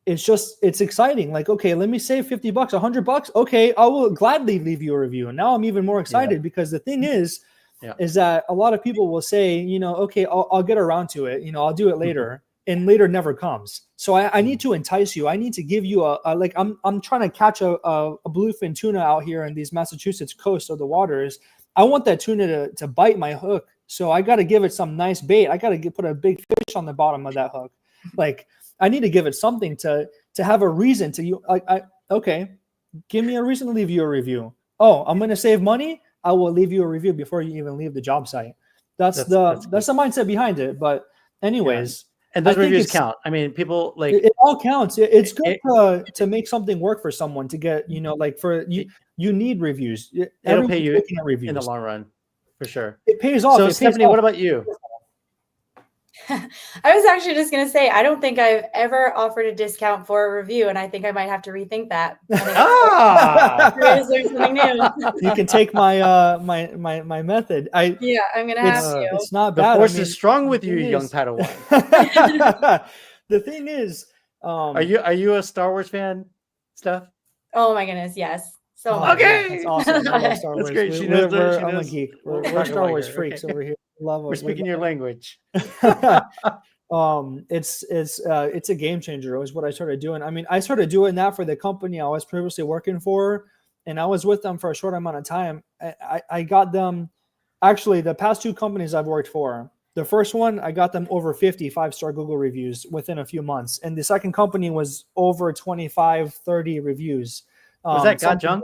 [SPEAKER 3] it's exciting. Like, okay, let me save $50, $100. Okay, I will gladly leave you a review. And now I'm even more excited because the thing is that a lot of people will say, okay, I'll get around to it. I'll do it later. And later never comes. So I need to entice you. I need to give you I'm trying to catch a bluefin tuna out here in these Massachusetts coast of the waters. I want that tuna to bite my hook. So I got to give it some nice bait. I got to put a big fish on the bottom of that hook. Like, I need to give it something to have a reason to okay, give me a reason to leave you a review. Oh, I'm going to save money. I will leave you a review before you even leave the job site. That's the mindset behind it. But anyways,
[SPEAKER 1] and those reviews count. I mean, people like
[SPEAKER 3] it all counts. It's good to make something work for someone, to get, like, for you need reviews.
[SPEAKER 1] It'll pay you in the long run, for sure.
[SPEAKER 3] It pays off.
[SPEAKER 1] So Stephanie, what about you?
[SPEAKER 2] I was actually just going to say, I don't think I've ever offered a discount for a review, and I think I might have to rethink that. Something new.
[SPEAKER 3] You can take my my method. I'm
[SPEAKER 2] going to have to.
[SPEAKER 3] It's not
[SPEAKER 1] the
[SPEAKER 3] bad.
[SPEAKER 1] force is strong with you, young Padawan.
[SPEAKER 3] The thing is,
[SPEAKER 1] are you a Star Wars fan, Steph?
[SPEAKER 2] Oh my goodness, yes. So
[SPEAKER 1] okay,
[SPEAKER 3] that's awesome. I love Star Wars.
[SPEAKER 1] That's great. I'm
[SPEAKER 3] a geek. We're Star Wars freaks over here.
[SPEAKER 1] We're speaking your language.
[SPEAKER 3] It's a game changer. It was what I started doing. I mean, I started doing that for the company I was previously working for, and I was with them for a short amount of time. I got them, actually, the past 2 companies I've worked for. The first one, I got them over 50 5-star Google reviews within a few months. And the second company was over 25, 30 reviews.
[SPEAKER 1] Was that Got Junk?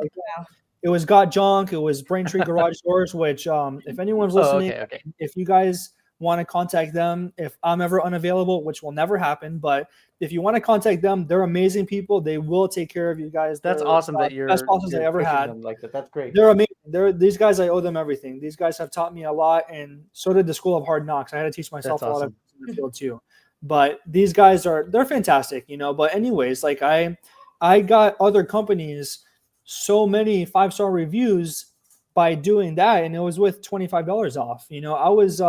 [SPEAKER 3] It was Got Junk. It was Braintree Garage Doors, which if anyone's listening, if you guys want to contact them, if I'm ever unavailable, which will never happen, but if you want to contact them, they're amazing people. They will take care of you guys.
[SPEAKER 1] That's awesome that you're
[SPEAKER 3] best bosses I ever had.
[SPEAKER 1] Like that. That's great.
[SPEAKER 3] They're amazing. These guys, I owe them everything. These guys have taught me a lot, and so did the School of Hard Knocks. I had to teach myself a lot of in the field too. But these guys they're fantastic, But anyways, like I got other companies so many 5-star reviews by doing that, and it was with $25 off. I was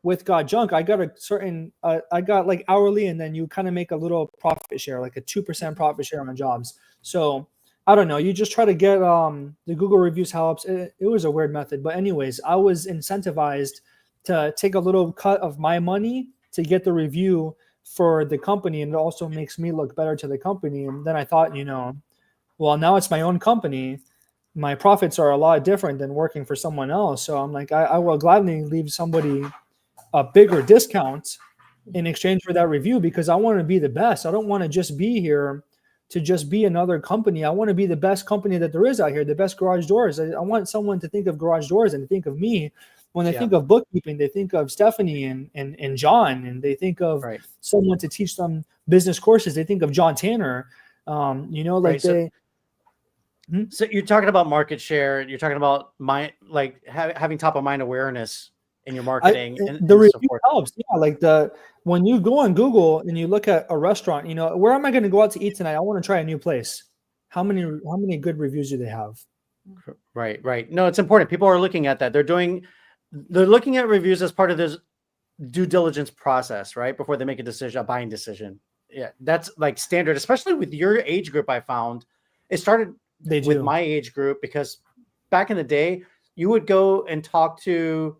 [SPEAKER 3] with Got Junk. I got a certain I got like hourly, and then you kind of make a little profit share, like a 2% profit share on jobs. So I don't know. You just try to get the Google reviews helps. It was a weird method, but anyways, I was incentivized to take a little cut of my money to get the review for the company, and it also makes me look better to the company. And then I thought, well, now it's my own company. My profits are a lot different than working for someone else. So I'm like, I will gladly leave somebody a bigger discount in exchange for that review, because I want to be the best. I don't want to just be here to just be another company. I want to be the best company that there is out here, the best garage doors. I want someone to think of garage doors and think of me. When they think of bookkeeping, they think of Stephanie and John, and they think of someone to teach them business courses. They think of John Tanner.
[SPEAKER 1] So you're talking about market share. You're talking about having top of mind awareness in your marketing.
[SPEAKER 3] And the review helps. Yeah, when you go on Google and you look at a restaurant, where am I going to go out to eat tonight? I want to try a new place. How many good reviews do they have?
[SPEAKER 1] Right. No, it's important. People are looking at that. They're looking at reviews as part of this due diligence process, right? Before they make a buying decision. Yeah, that's like standard, especially with your age group. I found it started with my age group, because back in the day, you would go and talk to,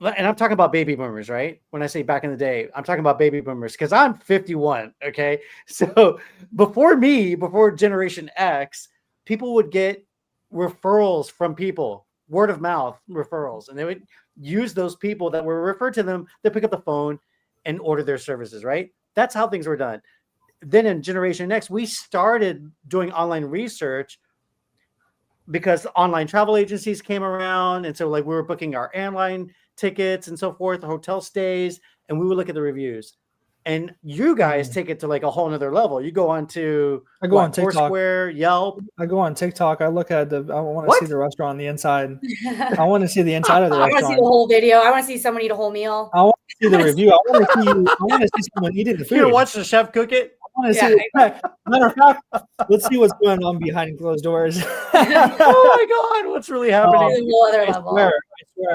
[SPEAKER 1] and I'm talking about baby boomers, right? When I say back in the day, I'm talking about baby boomers, because I'm 51. Okay. So before Generation X, people would get referrals from people, word of mouth referrals, and they would use those people that were referred to them to pick up the phone and order their services, right? That's how things were done. Then in Generation X, we started doing online research because online travel agencies came around. And so we were booking our airline tickets and so forth, hotel stays, and we would look at the reviews. And you guys take it to a whole nother level. You go on to
[SPEAKER 3] on TikTok,
[SPEAKER 1] Foursquare, Yelp.
[SPEAKER 3] I go on TikTok. I look at I want to see the restaurant on the inside. I want to see the inside of the restaurant.
[SPEAKER 2] I want to see the whole video. I want to see someone eat a whole meal.
[SPEAKER 3] I want to see the review. I want to see someone eating the food.
[SPEAKER 1] You watch the chef cook it?
[SPEAKER 3] I want to see. Matter of fact, let's see what's going on behind closed doors.
[SPEAKER 1] Oh my God, what's really happening?
[SPEAKER 3] I swear,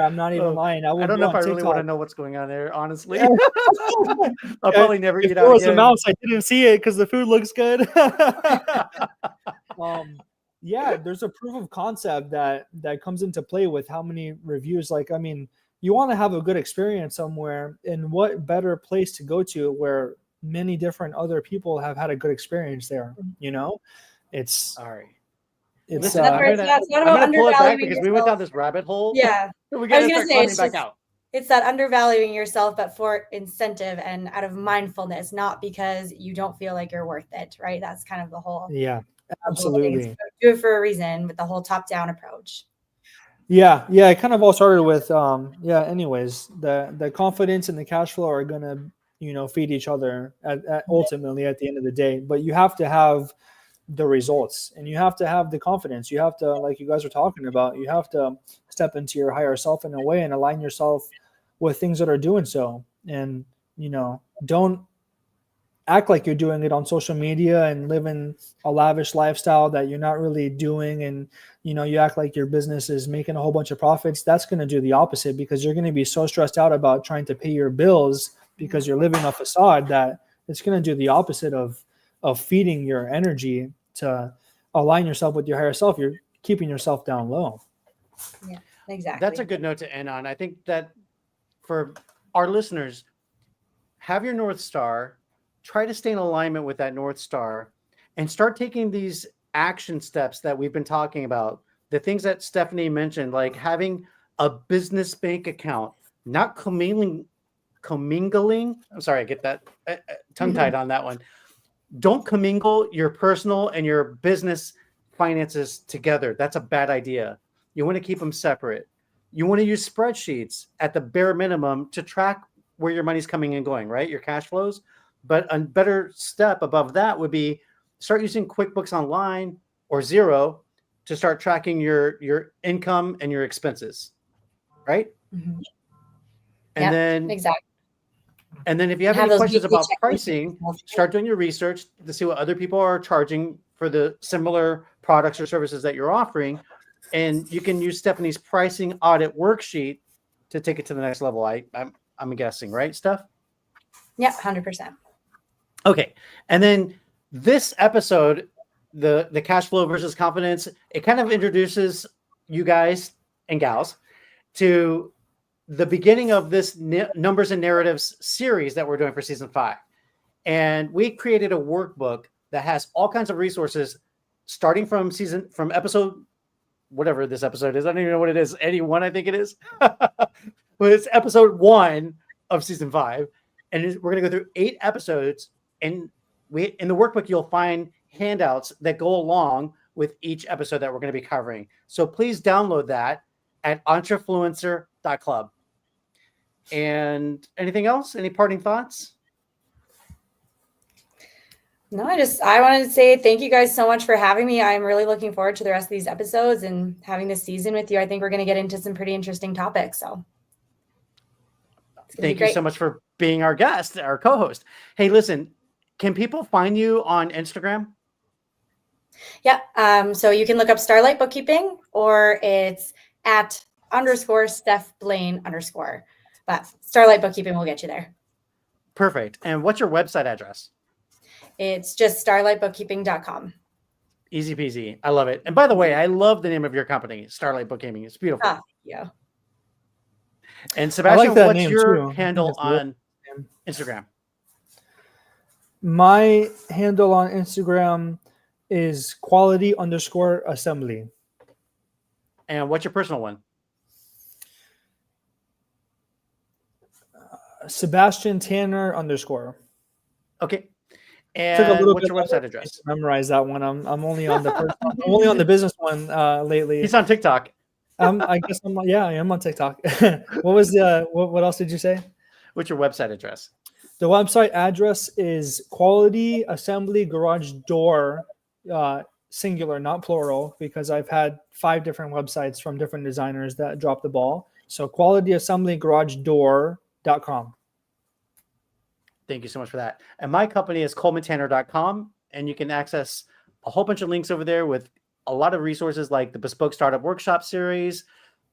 [SPEAKER 3] I'm not even lying. I
[SPEAKER 1] don't know if I really want to know what's going on there, honestly. I'll probably never eat out again.
[SPEAKER 3] If there was a mouse, I didn't see it because the food looks good. There's a proof of concept that comes into play with how many reviews. You want to have a good experience somewhere, and what better place to go to where many different other people have had a good experience there. It's
[SPEAKER 1] all right.
[SPEAKER 3] it's
[SPEAKER 1] Listen, I'm gonna pull it back because we went down this rabbit hole.
[SPEAKER 2] Yeah.
[SPEAKER 1] We gotta start climbing back out.
[SPEAKER 2] It's that undervaluing yourself, but for incentive and out of mindfulness, not because you don't feel like you're worth it, right? That's kind of the whole.
[SPEAKER 3] Yeah, absolutely.
[SPEAKER 2] So do it for a reason with the whole top-down approach.
[SPEAKER 3] Yeah. It kind of all started with anyways, the confidence and the cash flow are gonna, feed each other ultimately at the end of the day. But you have to have the results and you have to have the confidence. You have to, like you guys are talking about, you have to step into your higher self in a way and align yourself with things that are doing so. And, don't act like you're doing it on social media and living a lavish lifestyle that you're not really doing. And, you act like your business is making a whole bunch of profits. That's going to do the opposite, because you're going to be so stressed out about trying to pay your bills because you're living a facade, that it's going to do the opposite of feeding your energy to align yourself with your higher self. You're keeping yourself down low.
[SPEAKER 2] Yeah, exactly.
[SPEAKER 1] That's a good note to end on. I think that for our listeners, have your North Star, try to stay in alignment with that North Star, and start taking these action steps that we've been talking about. The things that Stephanie mentioned, like having a business bank account, not commingling. I'm sorry, I get that tongue-tied on that one. Don't commingle your personal and your business finances together. That's a bad idea. You want to keep them separate. You want to use spreadsheets at the bare minimum to track where your money's coming and going, right? Your cash flows. But a better step above that would be start using QuickBooks Online or Xero to start tracking your income and your expenses, right?
[SPEAKER 2] Mm-hmm.
[SPEAKER 1] And then
[SPEAKER 2] exactly.
[SPEAKER 1] And then if you have any questions about pricing, start doing your research to see what other people are charging for the similar products or services that you're offering. And you can use Stephanie's pricing audit worksheet to take it to the next level. I'm guessing, right, Steph?
[SPEAKER 2] Yeah, 100%.
[SPEAKER 1] Okay. And then this episode, the cash flow versus confidence, it kind of introduces you guys and gals to the beginning of this Numbers and Narratives series that we're doing for season 5. And we created a workbook that has all kinds of resources starting from episode, whatever this episode is. I don't even know what it is. 81, I think it is. But it's episode 1 of season 5. And we're going to go through 8 episodes. And in the workbook, you'll find handouts that go along with each episode that we're going to be covering. So please download that at entrefluencer.club. And anything else? Any parting thoughts?
[SPEAKER 2] No, I wanted to say thank you guys so much for having me. I'm really looking forward to the rest of these episodes and having this season with you. I think we're going to get into some pretty interesting topics. So
[SPEAKER 1] thank you so much for being our guest, our co-host. Hey, listen, can people find you on Instagram?
[SPEAKER 2] Yeah. So you can look up Starlight Bookkeeping, or it's at _Steph Blain _. But Starlight Bookkeeping will get you there.
[SPEAKER 1] Perfect. And what's your website address?
[SPEAKER 2] It's just starlightbookkeeping.com.
[SPEAKER 1] Easy peasy. I love it. And by the way, I love the name of your company, Starlight Bookkeeping. It's beautiful.
[SPEAKER 2] Yeah.
[SPEAKER 1] And Sebastian, what's your
[SPEAKER 3] too.
[SPEAKER 1] handle on Instagram?
[SPEAKER 3] My handle on Instagram is quality_assembly.
[SPEAKER 1] And what's your personal one?
[SPEAKER 3] Sebastian Tanner _.
[SPEAKER 1] Okay. And what's your website address?
[SPEAKER 3] Memorize that one. I'm only on the business one lately.
[SPEAKER 1] He's on TikTok.
[SPEAKER 3] I am on TikTok. What else did you say?
[SPEAKER 1] What's your website address?
[SPEAKER 3] The website address is Quality Assembly Garage Door, singular, not plural, because I've had 5 different websites from different designers that dropped the ball. So qualityassemblygaragedoor.com.
[SPEAKER 1] Thank you so much for that. And my company is colemantanner.com, and you can access a whole bunch of links over there with a lot of resources like the Bespoke Startup Workshop series.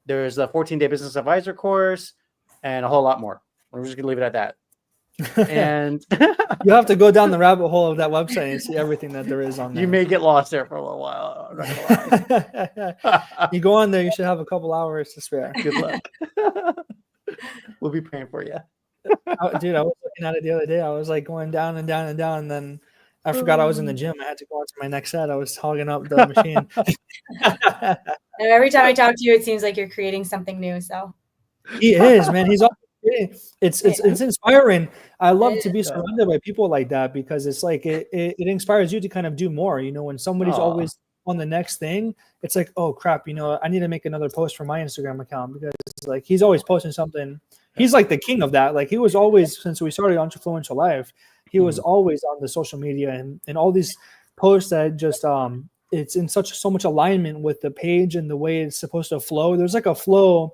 [SPEAKER 1] There's the 14-day Business Advisor course and a whole lot more. We're just going to leave it at that. And
[SPEAKER 3] you have to go down the rabbit hole of that website and see everything that there is on there.
[SPEAKER 1] You may get lost there for a little while. I'm not gonna lie.
[SPEAKER 3] You go on there, you should have a couple hours to spare.
[SPEAKER 1] Good luck. We'll be praying for you.
[SPEAKER 3] Dude, I was looking at it the other day. I was like going down and down and down, and then I forgot I was in the gym. I had to go on to my next set. I was hogging up the machine.
[SPEAKER 2] And every time I talk to you, it seems like you're creating something new. So
[SPEAKER 3] He is, man. He's always creating. It's inspiring. I love to be
[SPEAKER 1] is.
[SPEAKER 3] surrounded by people like that because it's like it inspires you to kind of do more. You know, when somebody's always on the next thing, it's like, oh crap, you know, I need to make another post for my Instagram account because like he's always posting something. He's like the king of that. Like he was always, since we started Entrefluential Life, he was always on the social media and all these posts that just it's in so much alignment with the page and the way it's supposed to flow. There's like a flow.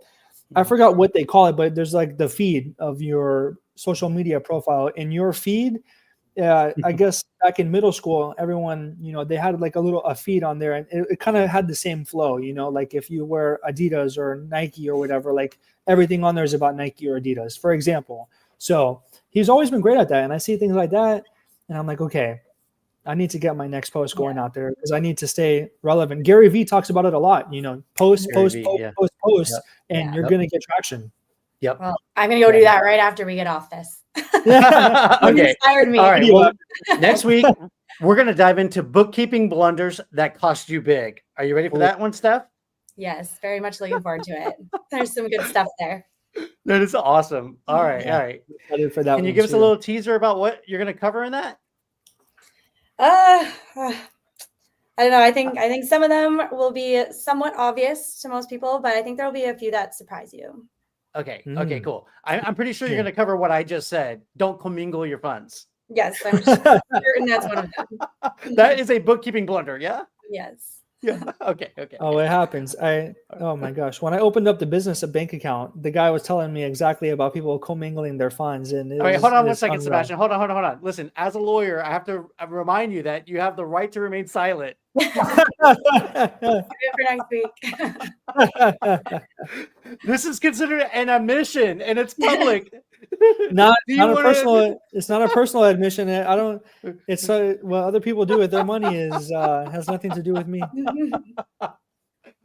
[SPEAKER 3] I forgot what they call it, but there's like the feed of your social media profile. In your feed, I guess back in middle school, everyone, you know, they had like a feed on there, and it kind of had the same flow, you know, like if you wear Adidas or Nike or whatever, like everything on there is about Nike or Adidas, for example. So he's always been great at that. And I see things like that and I'm like, okay, I need to get my next post going out there because I need to stay relevant. Gary Vee talks about it a lot, you know, post, and you're going to get traction.
[SPEAKER 1] Yep.
[SPEAKER 2] Well, I'm going to go do that right after we get off this.
[SPEAKER 1] Okay.
[SPEAKER 2] Inspired me.
[SPEAKER 1] All right. Well, next week, we're going to dive into bookkeeping blunders that cost you big. Are you ready for that one, Steph?
[SPEAKER 2] Yes, very much looking forward to it. There's some good stuff there.
[SPEAKER 1] That is awesome. All right.
[SPEAKER 3] Yeah.
[SPEAKER 1] All right.
[SPEAKER 3] Excited for that.
[SPEAKER 1] Can you give us a little teaser about what you're going to cover in that?
[SPEAKER 2] I don't know. I think some of them will be somewhat obvious to most people, but I think there will be a few that surprise you.
[SPEAKER 1] Okay. Okay, cool. I'm pretty sure you're going to cover what I just said. Don't commingle your funds.
[SPEAKER 2] Yes, I'm certain that's one of them.
[SPEAKER 1] That is a bookkeeping blunder. Yeah.
[SPEAKER 2] Yes.
[SPEAKER 1] Yeah. Okay. Okay.
[SPEAKER 3] Oh, it happens. Oh my gosh. When I opened up the business bank account, the guy was telling me exactly about people commingling their funds. And
[SPEAKER 1] all right, hold on one second, Sebastian. Hold on. Listen, as a lawyer, I have to remind you that you have the right to remain silent.
[SPEAKER 2] For next week.
[SPEAKER 3] This
[SPEAKER 1] is considered an admission and it's public.
[SPEAKER 3] not a personal. It's not a personal admission. I don't. It's what other people do with their money has nothing to do with me.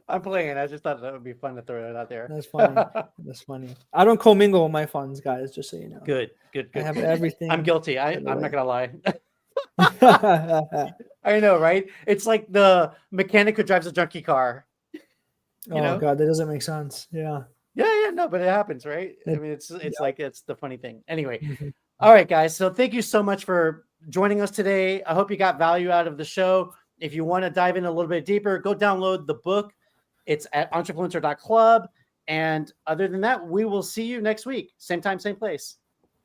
[SPEAKER 1] I'm playing. I just thought that would be fun to throw it out there.
[SPEAKER 3] That's funny. That's funny. I don't commingle my funds, guys. Just so you know.
[SPEAKER 1] Good.
[SPEAKER 3] I have everything.
[SPEAKER 1] I'm guilty. I'm not gonna lie. I know, right? It's like the mechanic who drives a junkie car.
[SPEAKER 3] You know? God, that doesn't make sense. Yeah.
[SPEAKER 1] Yeah, no, but it happens, right? I mean, it's like it's the funny thing. Anyway, all right, guys. So thank you so much for joining us today. I hope you got value out of the show. If you want to dive in a little bit deeper, go download the book. It's at entrefluencer.club. And other than that, we will see you next week. Same time, same place.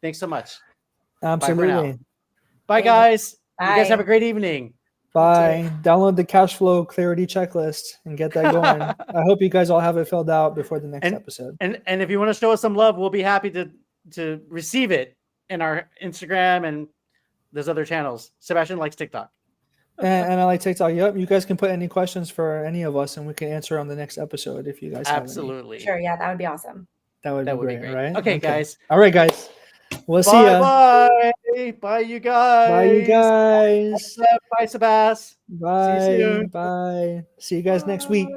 [SPEAKER 1] Thanks so much.
[SPEAKER 3] Absolutely.
[SPEAKER 1] Bye, guys.
[SPEAKER 2] Bye.
[SPEAKER 1] You guys have a great evening.
[SPEAKER 3] Bye. Download the cash flow clarity checklist and get that going. I hope you guys all have it filled out before the next episode.
[SPEAKER 1] And if you want to show us some love, we'll be happy to receive it in our Instagram and those other channels. Sebastian likes TikTok.
[SPEAKER 3] And I like TikTok. Yep. You guys can put any questions for any of us and we can answer on the next episode if you guys
[SPEAKER 1] absolutely
[SPEAKER 2] have any. Sure, yeah, that would be awesome.
[SPEAKER 3] That would be great, right?
[SPEAKER 1] Okay, guys.
[SPEAKER 3] All right, guys. We'll see ya.
[SPEAKER 1] Bye, you guys. Bye, Sebas.
[SPEAKER 3] Bye.
[SPEAKER 1] See you soon.
[SPEAKER 3] Bye. See you guys next week.